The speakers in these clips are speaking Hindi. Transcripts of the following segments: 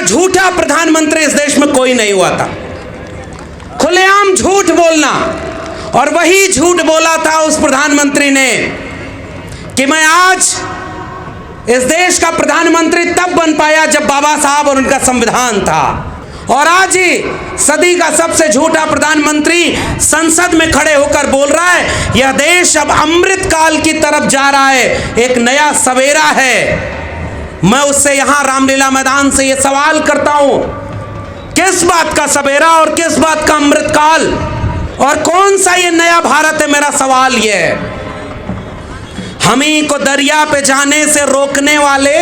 झूठा प्रधानमंत्री इस देश में कोई नहीं हुआ था। खुलेआम झूठ बोलना, और वही झूठ बोला था उस प्रधानमंत्री ने कि मैं आज इस देश का प्रधानमंत्री तब बन पाया जब बाबा साहब और उनका संविधान था। और आज ही सदी का सबसे झूठा प्रधानमंत्री संसद में खड़े होकर बोल रहा है यह देश अब अमृत काल की तरफ जा रहा है, एक नया सवेरा है। मैं उससे यहां रामलीला मैदान से यह सवाल करता हूं, किस बात का सवेरा और किस बात का अमृत काल, और कौन सा ये नया भारत है? मेरा सवाल ये है। हम ही को दरिया पे जाने से रोकने वाले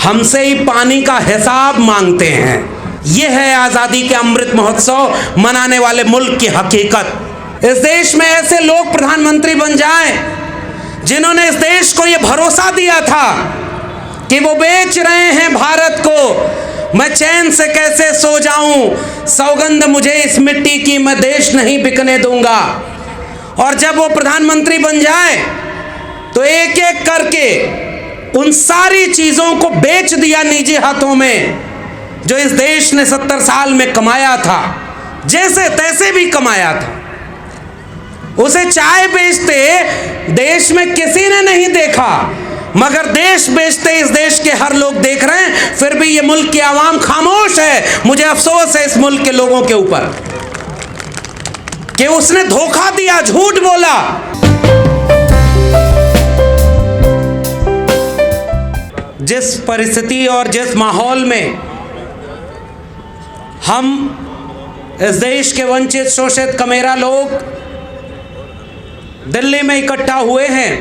हमसे ही पानी का हिसाब मांगते हैं। यह है आजादी के अमृत महोत्सव मनाने वाले मुल्क की हकीकत। इस देश में ऐसे लोग प्रधानमंत्री बन जाएं जिन्होंने इस देश को यह भरोसा दिया था कि वो बेच रहे हैं भारत को, मैं चैन से कैसे सो जाऊं, सौगंध मुझे इस मिट्टी की, मैं देश नहीं बिकने दूंगा। और जब वो प्रधानमंत्री बन जाए तो एक एक करके उन सारी चीजों को बेच दिया निजी हाथों में जो इस देश ने 70 साल में कमाया था, जैसे तैसे भी कमाया था। उसे चाय बेचते देश में किसी ने नहीं देखा, मगर देश बेचते इस देश के हर लोग देख रहे हैं, फिर भी ये मुल्क की आवाम खामोश है। मुझे अफसोस है इस मुल्क के लोगों के ऊपर कि उसने धोखा दिया, झूठ बोला। जिस परिस्थिति और जिस माहौल में हम इस देश के वंचित शोषित कमेरा लोग दिल्ली में इकट्ठा हुए हैं,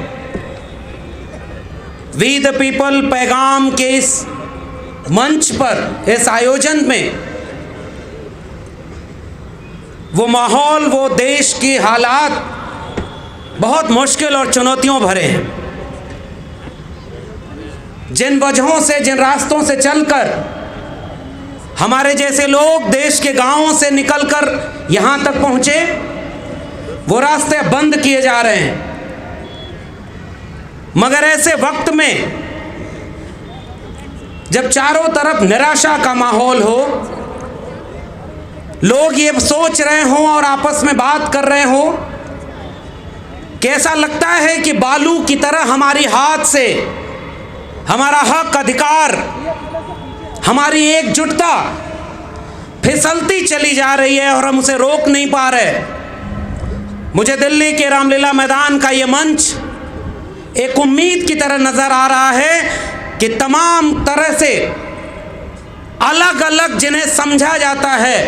वी द पीपल पैगाम के इस मंच पर, इस आयोजन में, वो माहौल, वो देश की हालात बहुत मुश्किल और चुनौतियों भरे हैं। जिन वजहों से, जिन रास्तों से चलकर हमारे जैसे लोग देश के गांवों से निकलकर यहां तक पहुंचे, वो रास्ते बंद किए जा रहे हैं। मगर ऐसे वक्त में जब चारों तरफ निराशा का माहौल हो, लोग ये सोच रहे हों और आपस में बात कर रहे हों कि ऐसा लगता है कि बालू की तरह हमारी हाथ से हमारा हक, अधिकार, हमारी एकजुटता फिसलती चली जा रही है और हम उसे रोक नहीं पा रहे। मुझे दिल्ली के रामलीला मैदान का ये मंच एक उम्मीद की तरह नजर आ रहा है कि तमाम तरह से अलग अलग जिन्हें समझा जाता है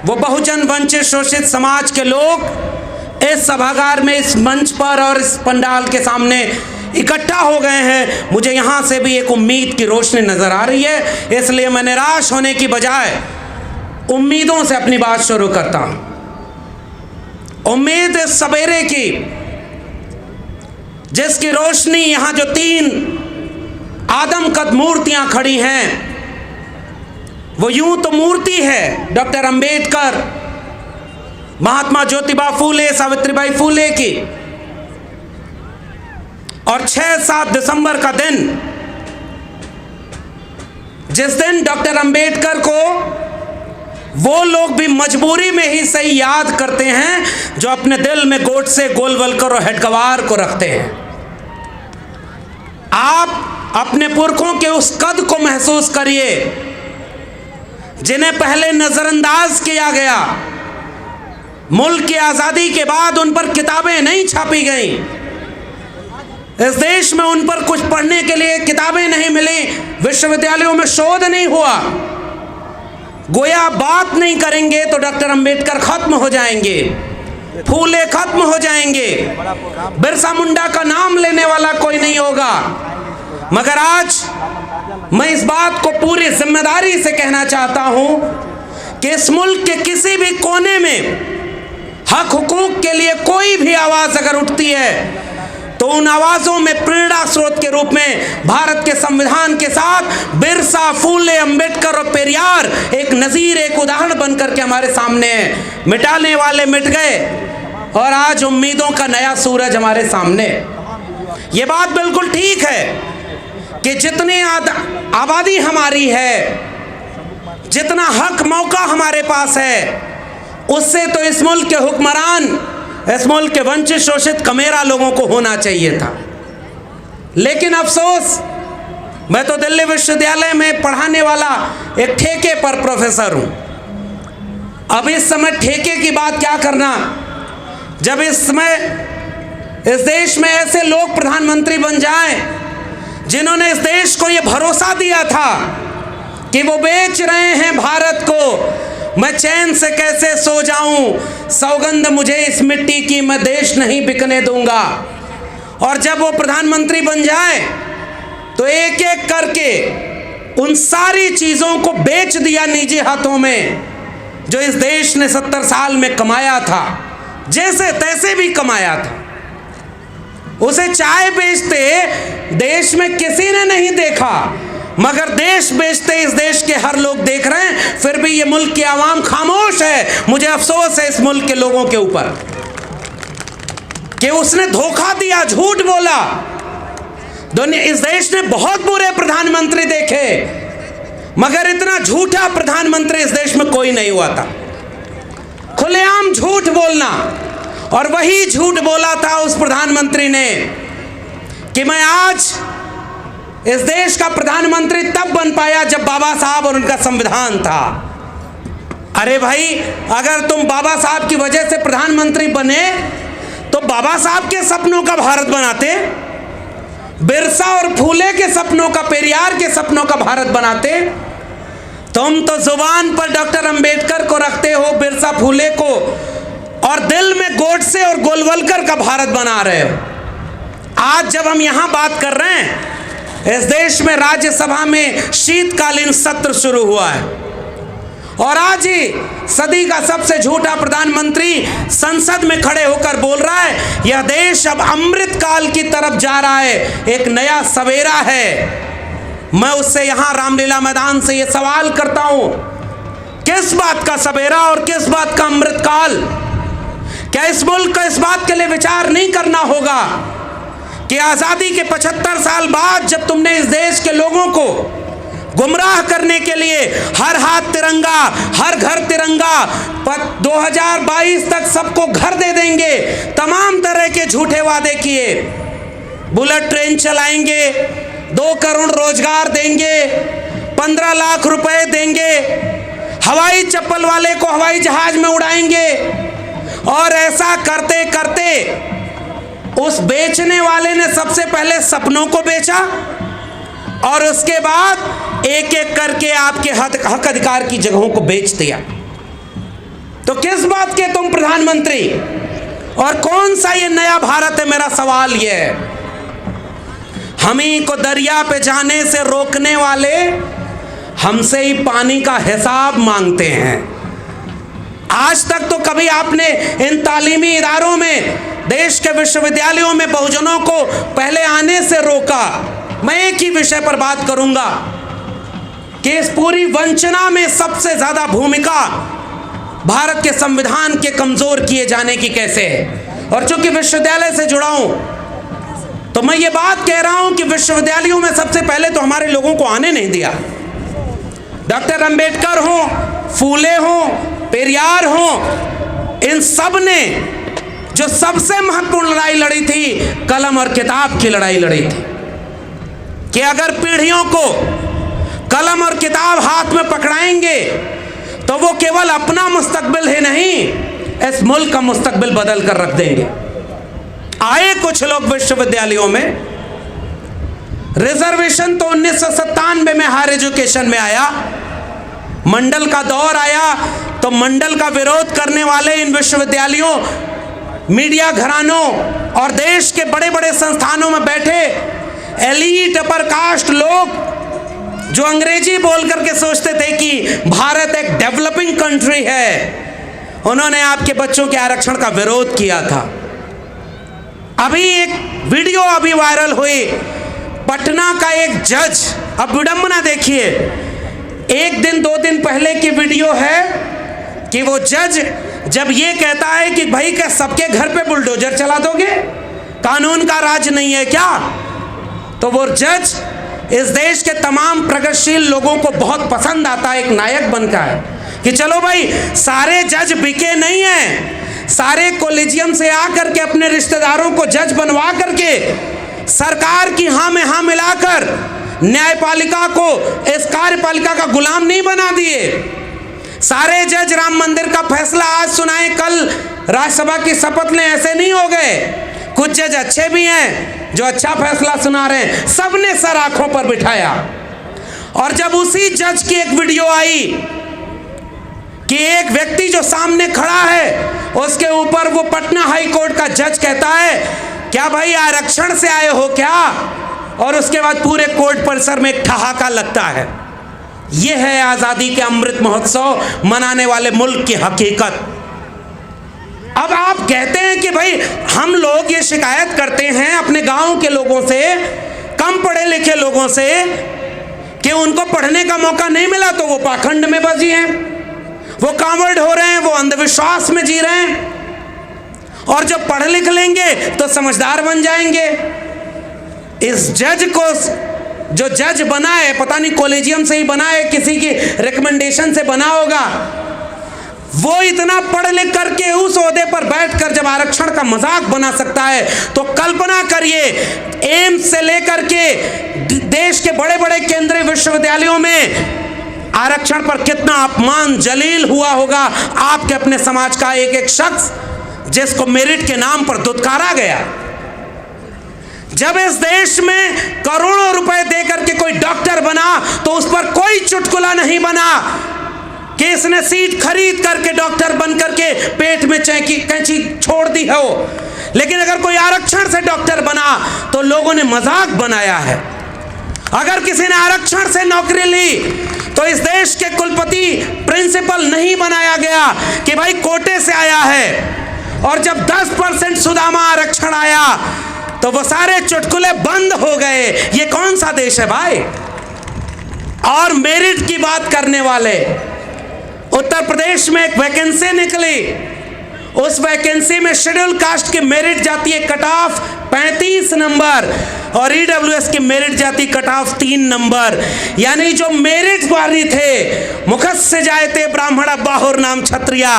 वो बहुजन वंचित शोषित समाज के लोग इस सभागार में, इस मंच पर और इस पंडाल के सामने इकट्ठा हो गए हैं। मुझे यहाँ से भी एक उम्मीद की रोशनी नजर आ रही है, इसलिए मैं निराश होने की बजाय उम्मीदों से अपनी बात शुरू करता हूँ। उम्मीद इस सवेरे की जिसकी रोशनी यहाँ जो 3 आदमकद मूर्तियां खड़ी हैं, वो यूं तो मूर्ति है डॉक्टर अंबेडकर, महात्मा ज्योतिबा फूले, सावित्रीबाई फूले की, और 6-7 दिसंबर का दिन, जिस दिन डॉक्टर अंबेडकर को वो लोग भी मजबूरी में ही सही याद करते हैं जो अपने दिल में गोडसे, गोलवलकर और हेडगवार को रखते हैं। आप अपने पुरखों के उस कद को महसूस करिए जिन्हें पहले नजरअंदाज किया गया। मुल्क की आजादी के बाद उन पर किताबें नहीं छापी गईं, इस देश में उन पर कुछ पढ़ने के लिए किताबें नहीं मिली, विश्वविद्यालयों में शोध नहीं हुआ। गोया बात नहीं करेंगे तो डॉक्टर अंबेडकर खत्म हो जाएंगे, फूले खत्म हो जाएंगे, बिरसा मुंडा का नाम लेने वाला कोई नहीं होगा। मगर आज मैं इस बात को पूरी जिम्मेदारी से कहना चाहता हूं कि इस मुल्क के किसी भी कोने में हक हुकूक के लिए कोई भी आवाज अगर उठती है तो उन आवाजों में प्रेरणा स्रोत के रूप में भारत के संविधान के साथ बिरसा, फूले, अंबेडकर और पेरियार एक नजीर, एक उदाहरण बनकर के हमारे सामने है। मिटाने वाले मिट गए और आज उम्मीदों का नया सूरज हमारे सामने। ये बात बिल्कुल ठीक है कि जितनी आबादी हमारी है जितना हक मौका हमारे पास है उससे तो इस मुल्क के हुक्मरान, इस मुल्क के वंचित शोषित कमेरा लोगों को होना चाहिए था। लेकिन अफसोस, मैं तो दिल्ली विश्वविद्यालय में पढ़ाने वाला एक ठेके पर प्रोफेसर हूं। अब इस समय ठेके की बात क्या करना, जब इस समय इस देश में ऐसे लोग प्रधानमंत्री बन जाएं जिन्होंने इस देश को यह भरोसा दिया था कि वो बेच रहे हैं भारत को, मैं चैन से कैसे सो जाऊं, सौगंध मुझे इस मिट्टी की, मैं देश नहीं बिकने दूंगा। और जब वो प्रधानमंत्री बन जाए तो एक एक करके उन सारी चीजों को बेच दिया निजी हाथों में जो इस देश ने 70 साल में कमाया था, जैसे तैसे भी कमाया था। उसे चाय बेचते देश में किसी ने नहीं देखा, मगर देश बेचते इस देश के हर लोग देख रहे हैं, फिर भी ये मुल्क की आवाम खामोश है। मुझे अफसोस है इस मुल्क के लोगों के ऊपर कि उसने धोखा दिया, झूठ बोला। दुनिया, इस देश ने बहुत बुरे प्रधानमंत्री देखे, मगर इतना झूठा प्रधानमंत्री इस देश में कोई नहीं हुआ था। खुलेआम झूठ बोलना, और वही झूठ बोला था उस प्रधानमंत्री ने कि मैं आज इस देश का प्रधानमंत्री तब बन पाया जब बाबा साहब और उनका संविधान था। अरे भाई, अगर तुम बाबा साहब की वजह से प्रधानमंत्री बने तो बाबा साहब के सपनों का भारत बनाते, बिरसा और फूले के सपनों का, पेरियार के सपनों का भारत बनाते। तुम तो जुबान पर डॉक्टर अंबेडकर को रखते हो, बिरसा फूले को, और दिल में गोडसे और गोलवलकर का भारत बना रहे हो। आज जब हम यहां बात कर रहे हैं, इस देश में राज्यसभा में शीतकालीन सत्र शुरू हुआ है, और आज ही सदी का सबसे झूठा प्रधानमंत्री संसद में खड़े होकर बोल रहा है यह देश अब अमृत काल की तरफ जा रहा है, एक नया सवेरा है। मैं उससे यहां रामलीला मैदान से यह सवाल करता हूं, किस बात का सवेरा और किस बात का अमृत काल? क्या इस मुल्क को इस बात के लिए विचार नहीं करना होगा कि आजादी के 75 साल बाद जब तुमने इस देश के लोगों को गुमराह करने के लिए हर हाथ तिरंगा, हर घर तिरंगा, 2022 तक सबको घर दे देंगे, तमाम तरह के झूठे वादे किए, बुलेट ट्रेन चलाएंगे, 2 करोड़ रोजगार देंगे, 15 लाख रुपए देंगे, हवाई चप्पल वाले को हवाई जहाज में उड़ाएंगे, और ऐसा करते करते उस बेचने वाले ने सबसे पहले सपनों को बेचा और उसके बाद एक एक करके आपके हक अधिकार की जगहों को बेच दिया। तो किस बात के तुम प्रधानमंत्री, और कौन सा ये नया भारत है? मेरा सवाल ये है। हमी को दरिया पे जाने से रोकने वाले हमसे ही पानी का हिसाब मांगते हैं। आज तक तो कभी आपने इन तालीमी इदारों में, देश के विश्वविद्यालयों में बहुजनों को पहले आने से रोका। मैं एक ही विषय पर बात करूंगा कि इस पूरी वंचना में सबसे ज्यादा भूमिका भारत के संविधान के कमजोर किए जाने की कैसे है। और चूंकि विश्वविद्यालय से जुड़ा हूं तो मैं ये बात कह रहा हूं कि विश्वविद्यालयों में सबसे पहले तो हमारे लोगों को आने नहीं दिया। डॉक्टर अंबेडकर हो, फूले हो, पेरियार हो, इन सब ने जो सबसे महत्वपूर्ण लड़ाई लड़ी थी, कलम और किताब की लड़ाई लड़ी थी कि अगर पीढ़ियों को कलम और किताब हाथ में पकड़ाएंगे तो वो केवल अपना मुस्तकबिल ही नहीं, इस मुल्क का मुस्तकबिल बदल कर रख देंगे। आए कुछ लोग विश्वविद्यालयों में, रिजर्वेशन तो 1997 में हायर एजुकेशन में आया, मंडल का दौर आया तो मंडल का विरोध करने वाले इन विश्वविद्यालयों, मीडिया घरानों और देश के बड़े बड़े संस्थानों में बैठे एलीट अपर कास्ट लोग जो अंग्रेजी बोल करके सोचते थे कि भारत एक डेवलपिंग कंट्री है, उन्होंने आपके बच्चों के आरक्षण का विरोध किया था। अभी एक वीडियो अभी वायरल हुई, पटना का एक जज, अब विडंबना देखिए, 1 दिन 2 दिन पहले की वीडियो है कि वो जज जब ये कहता है कि भाई क्या सबके घर पे बुलडोजर चला दोगे, कानून का राज नहीं है क्या? तो वो जज इस देश के तमाम प्रगतिशील लोगों को बहुत पसंद आता है एक नायक बनकर कि चलो भाई सारे जज बिके नहीं हैं, सारे कॉलेजियम से आकर के अपने रिश्तेदारों को जज बनवा करके सरकार की हाँ में हाँ मिलाकर न्यायपालिका को इस कार्यपालिका का गुलाम नहीं बना दिए। सारे जज राम मंदिर का फैसला आज सुनाए, कल राज्यसभा की शपथ लें, ऐसे नहीं हो गए। कुछ जज अच्छे भी हैं जो अच्छा फैसला सुना रहे हैं, सबने सर आंखों पर बिठाया। और जब उसी जज की एक वीडियो आई कि एक व्यक्ति जो सामने खड़ा है उसके ऊपर वो पटना हाई कोर्ट का जज कहता है क्या भाई आरक्षण से आए हो क्या, और उसके बाद पूरे कोर्ट परिसर में एक ठहाका लगता है। यह है आजादी के अमृत महोत्सव मनाने वाले मुल्क की हकीकत। अब आप कहते हैं कि भाई हम लोग ये शिकायत करते हैं अपने गांव के लोगों से, कम पढ़े लिखे लोगों से, कि उनको पढ़ने का मौका नहीं मिला तो वो पाखंड में बजी हैं, वो कांवड़ हो रहे हैं, वो अंधविश्वास में जी रहे हैं, और जब पढ़ लिख लेंगे तो समझदार बन जाएंगे। इस जज को जो जज बना है, पता नहीं कॉलेजियम से ही बना है, किसी की रिकमेंडेशन से बना होगा, वो इतना पढ़ लिख करके उस ओहदे पर बैठकर जब आरक्षण का मजाक बना सकता है तो कल्पना करिए एम्स से लेकर के देश के बड़े बड़े केंद्रीय विश्वविद्यालयों में आरक्षण पर कितना अपमान जलील हुआ होगा आपके अपने समाज का एक एक शख्स जिसको मेरिट के नाम पर दुत्कारा गया। जब इस देश में करोड़ों रुपए देकर के कोई डॉक्टर बना तो उस पर कोई चुटकुला नहीं बना कि इसने सीट खरीद करके डॉक्टर बन करके पेट में कैंची छोड़ दी हो, लेकिन अगर कोई आरक्षण से डॉक्टर बना तो लोगों ने मजाक बनाया है। अगर किसी ने आरक्षण से नौकरी ली तो इस देश के कुलपति प्रिंसिपल नहीं बनाया गया कि भाई कोटे से आया है, और जब 10% सुदामा आरक्षण आया तो वो सारे चुटकुले बंद हो गए। ये कौन सा देश है भाई। और मेरिट की बात करने वाले, उत्तर प्रदेश में एक वैकेंसी निकली, उस वैकेंसी में शेड्यूल कास्ट की मेरिट जाती है कट ऑफ 35 नंबर और ईडब्ल्यूएस की मेरिट जाती कट ऑफ 3 नंबर। यानी जो मेरिट वाली थे, मुखस्य जायते ब्राह्मण बाहुर नाम क्षत्रिया,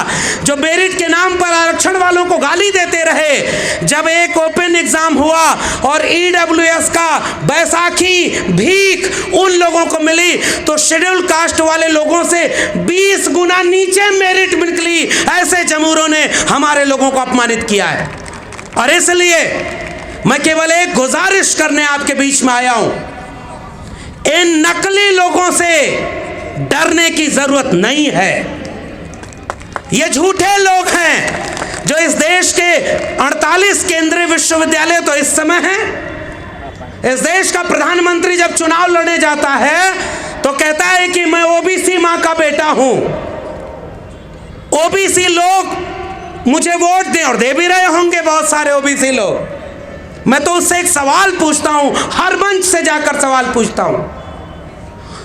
जो मेरिट के नाम पर आरक्षण वालों को गाली देते रहे, जब एक ओपन एग्जाम हुआ और ईडब्ल्यूएस का बैसाखी भीख उन लोगों को मिली तो शेड्यूल कास्ट वाले लोगों से 20 गुना नीचे मेरिट निकली। ऐसे जमूरों ने हमारे लोगों को अपमानित किया है। और इसलिए मैं केवल एक गुजारिश करने आपके बीच में आया हूं, इन नकली लोगों से डरने की जरूरत नहीं है। ये झूठे लोग हैं जो इस देश के 48 केंद्रीय विश्वविद्यालय तो इस समय हैं। इस देश का प्रधानमंत्री जब चुनाव लड़ने जाता है तो कहता है कि मैं ओबीसी मां का बेटा हूं, ओबीसी लोग मुझे वोट दें, और दे भी रहे होंगे बहुत सारे ओबीसी लोग। मैं तो उससे एक सवाल पूछता हूं, हर मंच से जाकर सवाल पूछता हूं,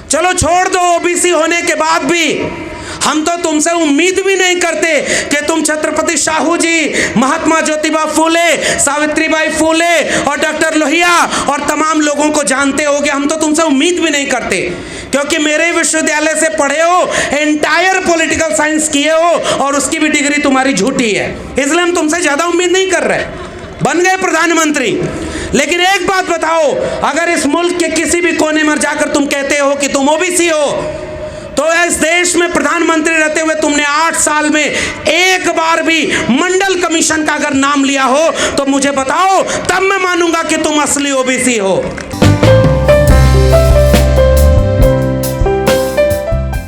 चलो छोड़ दो ओबीसी होने के बाद भी हम तो तुमसे उम्मीद भी नहीं करते कि तुम छत्रपति साहू जी, महात्मा ज्योतिबा फूले, सावित्रीबाई फूले और डॉक्टर लोहिया और तमाम लोगों को जानते होगे। हम तो तुमसे उम्मीद भी नहीं करते क्योंकि मेरे विश्वविद्यालय से पढ़े हो, एंटायर पॉलिटिकल साइंस किए हो और उसकी भी डिग्री तुम्हारी झूठी है, इसलिए हम तुमसे ज्यादा उम्मीद नहीं कर रहे। बन गए प्रधानमंत्री। लेकिन एक बात बताओ, अगर इस मुल्क के किसी भी कोने में जाकर तुम कहते हो कि तुम ओबीसी हो, तो इस देश में प्रधानमंत्री रहते हुए तुमने 8 साल में एक बार भी मंडल कमीशन का अगर नाम लिया हो तो मुझे बताओ, तब मैं मानूंगा कि तुम असली ओबीसी हो।